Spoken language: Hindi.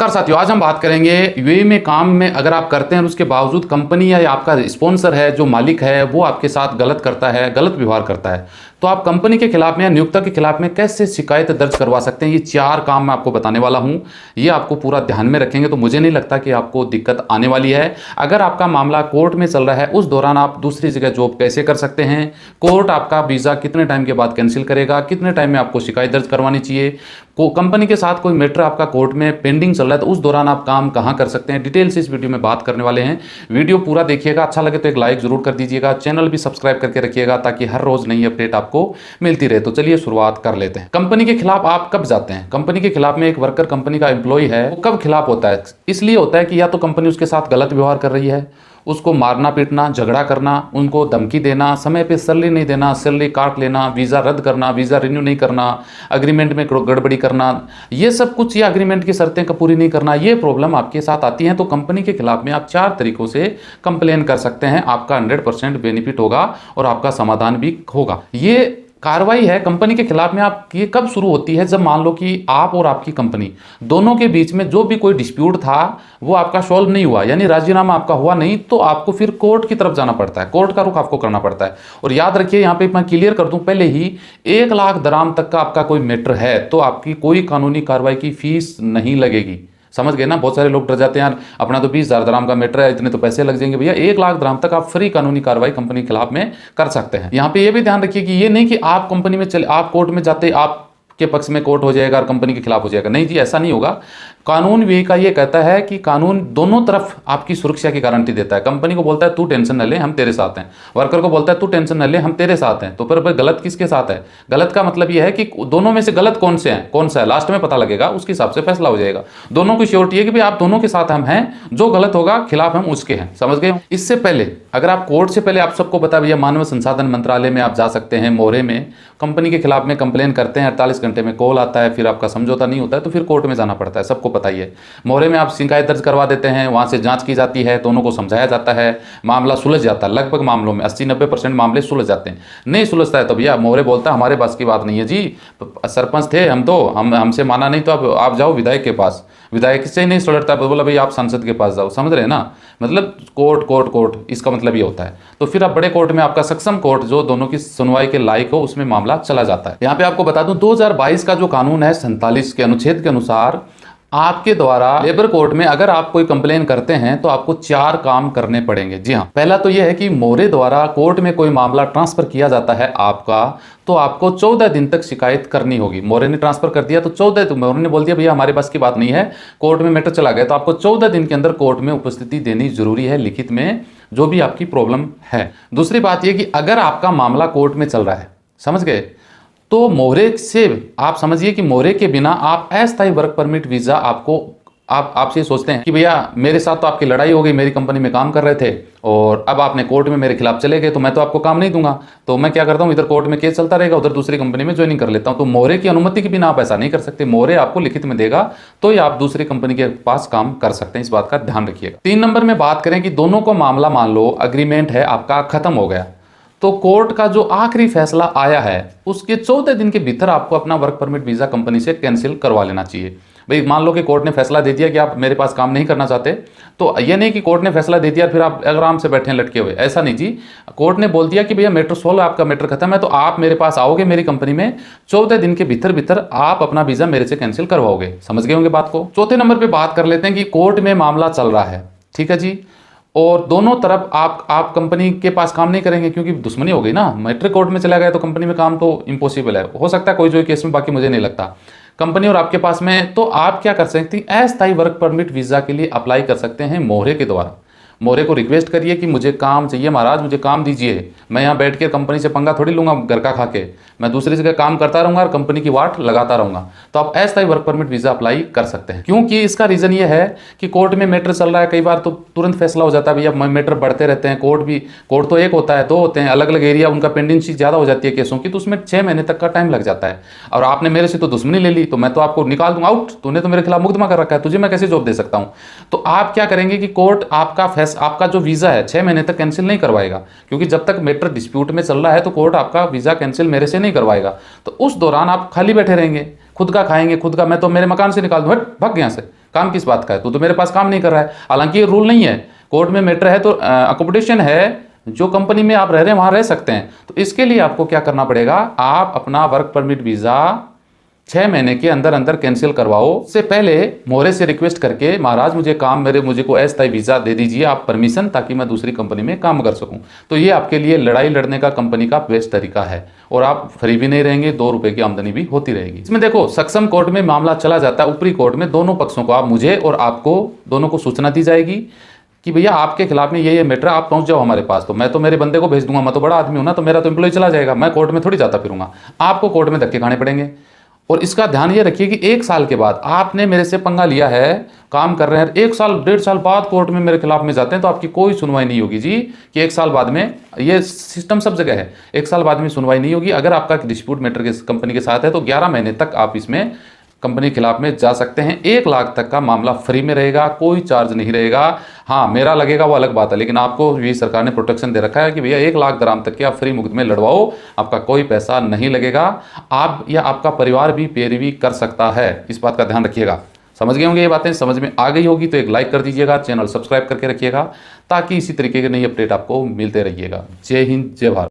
नमस्कार साथियों, आज हम बात करेंगे यूएई में काम में अगर आप करते हैं और उसके बावजूद कंपनी या आपका स्पॉन्सर है जो मालिक है वो आपके साथ गलत करता है, गलत व्यवहार करता है, तो आप कंपनी के खिलाफ में या नियोक्ता के खिलाफ में कैसे शिकायत दर्ज करवा सकते हैं। ये 4 काम मैं आपको बताने वाला हूं, ये आपको पूरा ध्यान में रखेंगे तो मुझे नहीं लगता कि आपको दिक्कत आने वाली है। अगर आपका मामला कोर्ट में चल रहा है उस दौरान आप दूसरी जगह जॉब कैसे कर सकते हैं, कोर्ट आपका वीज़ा कितने टाइम के बाद कैंसिल करेगा, कितने टाइम में आपको शिकायत दर्ज करवानी चाहिए, को कंपनी के साथ कोई मैटर आपका कोर्ट में पेंडिंग चल रहा है तो उस दौरान आप काम कहां कर सकते हैं, डिटेल से इस वीडियो में बात करने वाले हैं। वीडियो पूरा देखिएगा, अच्छा लगे तो एक लाइक जरूर कर दीजिएगा, चैनल भी सब्सक्राइब करके रखिएगा ताकि हर रोज नई अपडेट आपको मिलती रहे। तो चलिए शुरुआत कर लेते हैं। कंपनी के खिलाफ आप कब जाते हैं? कंपनी के खिलाफ में एक वर्कर कंपनी का एम्प्लॉय है वो कब खिलाफ होता है? इसलिए होता है कि या तो कंपनी उसके साथ गलत व्यवहार कर रही है, उसको मारना पीटना, झगड़ा करना, उनको धमकी देना, समय पे सैलरी नहीं देना, सैलरी काट लेना, वीज़ा रद्द करना, वीज़ा रिन्यू नहीं करना, अग्रीमेंट में गड़बड़ी करना, ये सब कुछ या अग्रीमेंट की शर्तें का पूरी नहीं करना, ये प्रॉब्लम आपके साथ आती है। तो कंपनी के खिलाफ में आप 4 तरीकों से कंप्लेन कर सकते हैं, आपका 100% बेनिफिट होगा और आपका समाधान भी होगा। ये कार्रवाई है कंपनी के खिलाफ में आप ये कब शुरू होती है? जब मान लो कि आप और आपकी कंपनी दोनों के बीच में जो भी कोई डिस्प्यूट था वो आपका सॉल्व नहीं हुआ, यानी राजीनामा आपका हुआ नहीं, तो आपको फिर कोर्ट की तरफ जाना पड़ता है, कोर्ट का रुख आपको करना पड़ता है। और याद रखिए, यहाँ पे मैं क्लियर कर दूं पहले ही, 1 लाख दराम तक का आपका कोई मैटर है तो आपकी कोई कानूनी कार्रवाई की फीस नहीं लगेगी। समझ गए ना? बहुत सारे लोग डर जाते हैं, यार अपना तो 20,000 दराम का मैटर है, इतने तो पैसे लग जाएंगे। भैया 1 लाख दराम तक आप फ्री कानूनी कार्रवाई कंपनी के खिलाफ में कर सकते हैं। यहाँ पे ये भी ध्यान रखिए कि ये नहीं कि आप कंपनी में चले, आप कोर्ट में जाते आपके पक्ष में कोर्ट हो जाएगा और कंपनी के खिलाफ हो जाएगा। नहीं जी, ऐसा नहीं होगा। कानून भी का ये कहता है कि कानून दोनों तरफ आपकी सुरक्षा की गारंटी देता है। कंपनी को बोलता है तू टेंशन न ले, हम तेरे साथ हैं, वर्कर को बोलता है तू टेंशन न ले, हम तेरे साथ हैं। तो फिर गलत किसके साथ है? गलत का मतलब यह है कि दोनों में से गलत कौन सा है लास्ट में पता लगेगा, उसके हिसाब से फैसला हो जाएगा। दोनों की श्योरिटी है कि भाई आप दोनों के साथ हम हैं, जो गलत होगा खिलाफ हम उसके हैं। समझ गए? इससे पहले अगर आप कोर्ट से पहले आप सबको बता, भैया मानव संसाधन मंत्रालय में आप जा सकते हैं, मोहरे में कंपनी के खिलाफ में कंप्लेन करते हैं, 48 घंटे में कॉल आता है, फिर आपका समझौता नहीं होता है तो फिर कोर्ट में जाना पड़ता है, सबको पता ही है। मोहरे में आप शिकायत दर्ज करवा देते हैं, वहाँ से जांच की जाती है, दोनों को समझाया जाता है, मामला सुलझ जाता है। लगभग मामलों में 80-90% मामले सुलझ जाते हैं। नहीं सुलझता है तो भैया मोहरे बोलता है हमारे पास की बात नहीं है जी, सरपंच थे हम, तो हमसे माना नहीं तो अब आप जाओ विधायक के पास, विधायक से नहीं सुलझता है बोला भाई आप सांसद के पास जाओ। समझ रहे हैं ना? मतलब कोर्ट कोर्ट कोर्ट, इसका मतलब ये होता है। तो फिर आप बड़े कोर्ट में, आपका सक्षम कोर्ट जो दोनों की सुनवाई के लायक हो, उसमें मामला चला जाता है। यहाँ पे आपको बता दूं 2022 का जो कानून है 47 के अनुच्छेद के अनुसार आपके द्वारा लेबर कोर्ट में अगर आप कोई कंप्लेन करते हैं तो आपको 4 काम करने पड़ेंगे। जी हाँ, पहला तो यह है कि मोहरे द्वारा कोर्ट में कोई मामला ट्रांसफर किया जाता है आपका, तो आपको 14 दिन तक शिकायत करनी होगी। मोहरे ने ट्रांसफर कर दिया तो 14, तो मोहरे ने बोल दिया भैया हमारे पास की बात नहीं है, कोर्ट में मैटर चला गया, तो आपको 14 दिन के अंदर कोर्ट में उपस्थिति देनी जरूरी है, लिखित में, जो भी आपकी प्रॉब्लम है। दूसरी बात यह कि अगर आपका मामला कोर्ट में चल रहा है, समझ गए, तो मोहरे से आप समझिए कि मोहरे के बिना आप अस्थायी वर्क परमिट वीज़ा आपको, आपसे सोचते हैं कि भैया मेरे साथ तो आपकी लड़ाई हो गई, मेरी कंपनी में काम कर रहे थे और अब आपने कोर्ट में मेरे खिलाफ चले गए, तो मैं तो आपको काम नहीं दूंगा, तो मैं क्या करता हूं, इधर कोर्ट में केस चलता रहेगा, उधर दूसरी कंपनी में ज्वाइनिंग कर लेता हूं। तो मोहरे की अनुमति के बिना आप ऐसा नहीं कर सकते। मोहरे आपको लिखित में देगा तो ही आप दूसरी कंपनी के पास काम कर सकते हैं, इस बात का ध्यान रखिएगा। 3 नंबर में बात करें कि दोनों को मामला, मान लो अग्रीमेंट है आपका खत्म हो गया, तो कोर्ट का जो आखिरी फैसला आया है उसके 14 दिन के भीतर आपको अपना वर्क परमिट वीज़ा कंपनी से कैंसिल करवा लेना चाहिए। भाई मान लो कि कोर्ट ने फैसला दे दिया कि आप मेरे पास काम नहीं करना चाहते, तो ये नहीं कि कोर्ट ने फैसला दे दिया फिर आप आराम से बैठे लटके हुए, ऐसा नहीं जी। कोर्ट ने बोल दिया कि भैया मैटर सोल्व, आपका मैटर खत्म है, तो आप मेरे पास आओगे मेरी कंपनी में, 14 दिन के भीतर भीतर आप अपना वीज़ा मेरे से कैंसिल करवाओगे। समझ गए होंगे बात को? चौथे नंबर पर बात कर लेते हैं कि कोर्ट में मामला चल रहा है, ठीक है जी, और दोनों तरफ आप कंपनी के पास काम नहीं करेंगे क्योंकि दुश्मनी हो गई ना, मैटर कोर्ट में चला गया तो कंपनी में काम तो इम्पॉसिबल है। हो सकता है कोई जो केस में, बाकी मुझे नहीं लगता, कंपनी और आपके पास में, तो आप क्या कर सकते हैं, अस्थायी वर्क परमिट वीज़ा के लिए अप्लाई कर सकते हैं मोहरे के द्वारा। मोहरे को रिक्वेस्ट करिए कि मुझे काम चाहिए महाराज, मुझे काम दीजिए, मैं यहाँ बैठ के कंपनी से पंगा थोड़ी लूँगा घर का खा के, मैं दूसरी जगह काम करता रहूँगा और कंपनी की वाट लगाता रहूँगा। तो आप अस्थायी वर्क परमिट वीज़ा अप्लाई कर सकते हैं, क्योंकि इसका रीज़न ये है कि कोर्ट में मैटर चल रहा है, कई बार तो तुरंत फैसला हो जाता है, भैया मैटर बढ़ते रहते हैं, कोर्ट तो एक होता है, 2 होते हैं, अलग अलग एरिया, उनका पेंडेंसी ज़्यादा हो जाती है केसों की, तो उसमें 6 महीने तक का टाइम लग जाता है। और आपने मेरे से तो दुश्मनी ले ली, तो मैं तो आपको निकाल दूंगा आउट, तूने तो मेरे खिलाफ मुकदमा कर रखा है, तुझे मैं कैसे जॉब दे सकता हूँ। तो आप क्या करेंगे कि कोर्ट आपका जो वीज़ा है 6 महीने तक कैंसिल नहीं करवाएगा, क्योंकि जब तक मैटर डिस्प्यूट में चल रहा है तो कोर्ट आपका वीज़ा कैंसिल मेरे से नहीं करवाएगा। तो उस दौरान आप खाली बैठे रहेंगे, खुद का खाएंगे, खुद का, मैं तो मेरे मकान से निकाल दूँ, हट भाग यहाँ से, काम किस बात का है, तू तो मेरे पास काम नहीं कर रहा है। हालांकि ये रूल नहीं है, कोर्ट में मैटर है, तो अकोमोडेशन है, जो कंपनी में आप रह रहे हैं वहाँ रह सकते हैं। तो इसके लिए आपको क्या करना पड़ेगा, आप अपना वर्क परमिट वीज़ा 6 महीने के अंदर अंदर कैंसिल करवाओ। उससे पहले मोहरे से रिक्वेस्ट करके, महाराज मुझे काम, मुझे को अस्थायी वीज़ा दे दीजिए आप परमिशन, ताकि मैं दूसरी कंपनी में काम कर सकूं। तो ये आपके लिए लड़ाई लड़ने का कंपनी का बेस्ट तरीका है, और आप फ्री भी नहीं रहेंगे, 2 रुपए की आमदनी भी होती रहेगी। इसमें देखो, सक्षम कोर्ट में मामला चला जाता है, ऊपरी कोर्ट में दोनों पक्षों को, आप मुझे और आपको दोनों को सूचना दी जाएगी कि भैया आपके खिलाफ में ये मैटर, आप पहुंच जाओ हमारे पास। तो मैं तो मेरे बंदे को भेज दूंगा, मैं तो बड़ा आदमी हूं ना, तो मेरा तो एम्प्लॉय चला जाएगा, मैं कोर्ट में थोड़ी जाता फिरूंगा। आपको कोर्ट में धक्के खाने पड़ेंगे। और इसका ध्यान ये रखिए कि 1 साल के बाद आपने मेरे से पंगा लिया है, काम कर रहे हैं, 1 साल 1.5 साल बाद कोर्ट में मेरे खिलाफ में जाते हैं, तो आपकी कोई सुनवाई नहीं होगी जी। कि 1 साल बाद में, ये सिस्टम सब जगह है, 1 साल बाद में सुनवाई नहीं होगी। अगर आपका डिस्प्यूट मैटर के कंपनी के साथ है तो 11 महीने तक आप इसमें कंपनी के खिलाफ में जा सकते हैं। 1 लाख तक का मामला फ्री में रहेगा, कोई चार्ज नहीं रहेगा। हाँ, मेरा लगेगा वो अलग बात है, लेकिन आपको भी सरकार ने प्रोटेक्शन दे रखा है कि भैया 1 लाख दराम तक के आप फ्री मुफ्त में लड़वाओ, आपका कोई पैसा नहीं लगेगा। आप या आपका परिवार भी पैरवी कर सकता है, इस बात का ध्यान रखिएगा। समझ गए होंगे, ये बातें समझ में आ गई होगी तो एक लाइक कर दीजिएगा, चैनल सब्सक्राइब करके रखिएगा, ताकि इसी तरीके के नई अपडेट आपको मिलते रहिएगा। जय हिंद, जय भारत।